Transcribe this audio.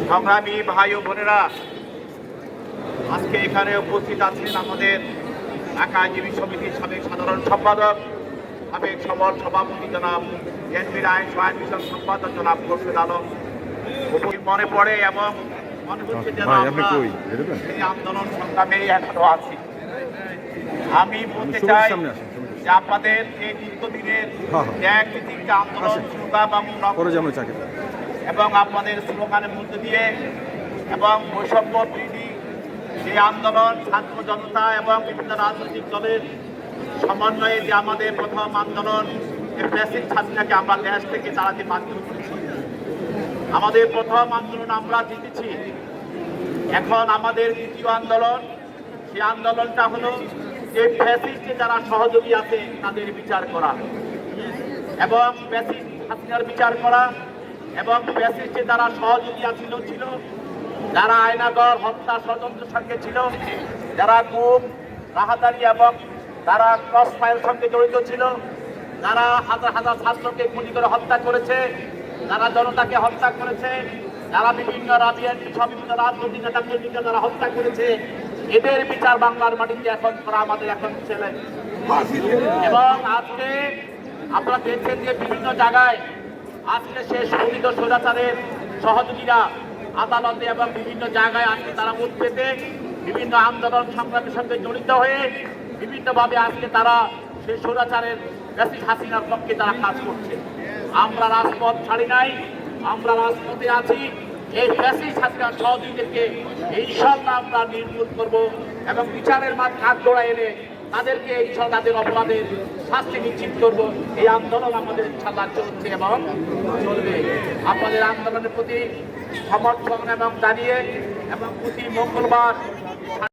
সংগ্রামী ভাই ও বোনেরা, আজকে এখানে উপস্থিত আছেন আমাদের ঢাকা আইনজীবী সমিতির সাবেক সাধারণ সম্পাদক, সাবেক সভাপতি জনাব বিএনপির আইন সহায়ক বিষয়ক সম্পাদক জনাব খোরশেদ আলম। মনে পড়ে এবং মনে হচ্ছে যেন আমরা এই আন্দোলন সংগ্রামে এখনো আছি। আমি বলতে চাই যে আপনাদের এই দীর্ঘদিনের ত্যাগ ভিত্তিক আন্দোলন এবং আপনাদের স্লোগানের মধ্যে দিয়ে এবং বৈষম্য বিরোধী এই আন্দোলন ছাত্র জনতা এবং বিভিন্ন রাজনৈতিক দলের সমন্বয়ে যে আমাদের প্রথম আন্দোলন ফ্যাসিস্ট হাসিনাকে আমরা দেশ থেকে তাড়াতে বাধ্য করেছি। আমাদের প্রথম আন্দোলন আমরা জিতেছি। এখন আমাদের দ্বিতীয় আন্দোলন, সেই আন্দোলনটা হলো যে ফ্যাসিস্টে যারা সহযোগী আছে তাদের বিচার করা এবং ফ্যাসিস্ট হাসিনার বিচার করা এবং ফ্যাসিস্টে যারা সহযোগী ছিল, যারা আয়নাগর হত্যা ষড়যন্ত্রের সঙ্গে ছিল, যারা গুম রাহাতারি এবং যারা ক্রস ফায়ার সঙ্গে জড়িত ছিল, যারা হাজার হাজার ছাত্রকে গুলি করে হত্যা করেছে, যারা জনতাকে হত্যা করেছে, যারা বিভিন্ন বিভিন্ন রাজনৈতিক নেতা কর্মীকে যারা হত্যা করেছে, এদের বিচার বাংলার মাটিতে এখন করা আমাদের এখন ছেলে। এবং আজকে আপনারা দেখছেন যে বিভিন্ন জায়গায় আজকে সে শহীদ স্বৈরাচারের সহযোগীরা আদালতে এবং বিভিন্ন জায়গায় আজকে তারা মুখ পেতে বিভিন্ন আন্দোলন সংগ্রামের সঙ্গে জড়িত হয়ে বিভিন্নভাবে আজকে তারা সেই স্বৈরাচারের ফ্যাসিস্ট হাসিনার পক্ষে তারা কাজ করছে। আমরা রাজপথ ছাড়ি নাই, আমরা রাজপথে আছি। এই ফ্যাসিস্ট হাসিনার সহযোগীদেরকে ইনশাআল্লাহ আমরা নির্মূল করব এবং বিচারের মাঠ কাজ জোড়া এনে তাদেরকে ইনশাআল্লাহ তাদের অপরাধের শাস্তি নিশ্চিত করব। এই আন্দোলন আমাদের ইনশাআল্লাহ চলছে এবং চলবে। আপনাদের আন্দোলনের প্রতি সমর্থন এবং জানিয়ে এবং প্রতি মঙ্গলবার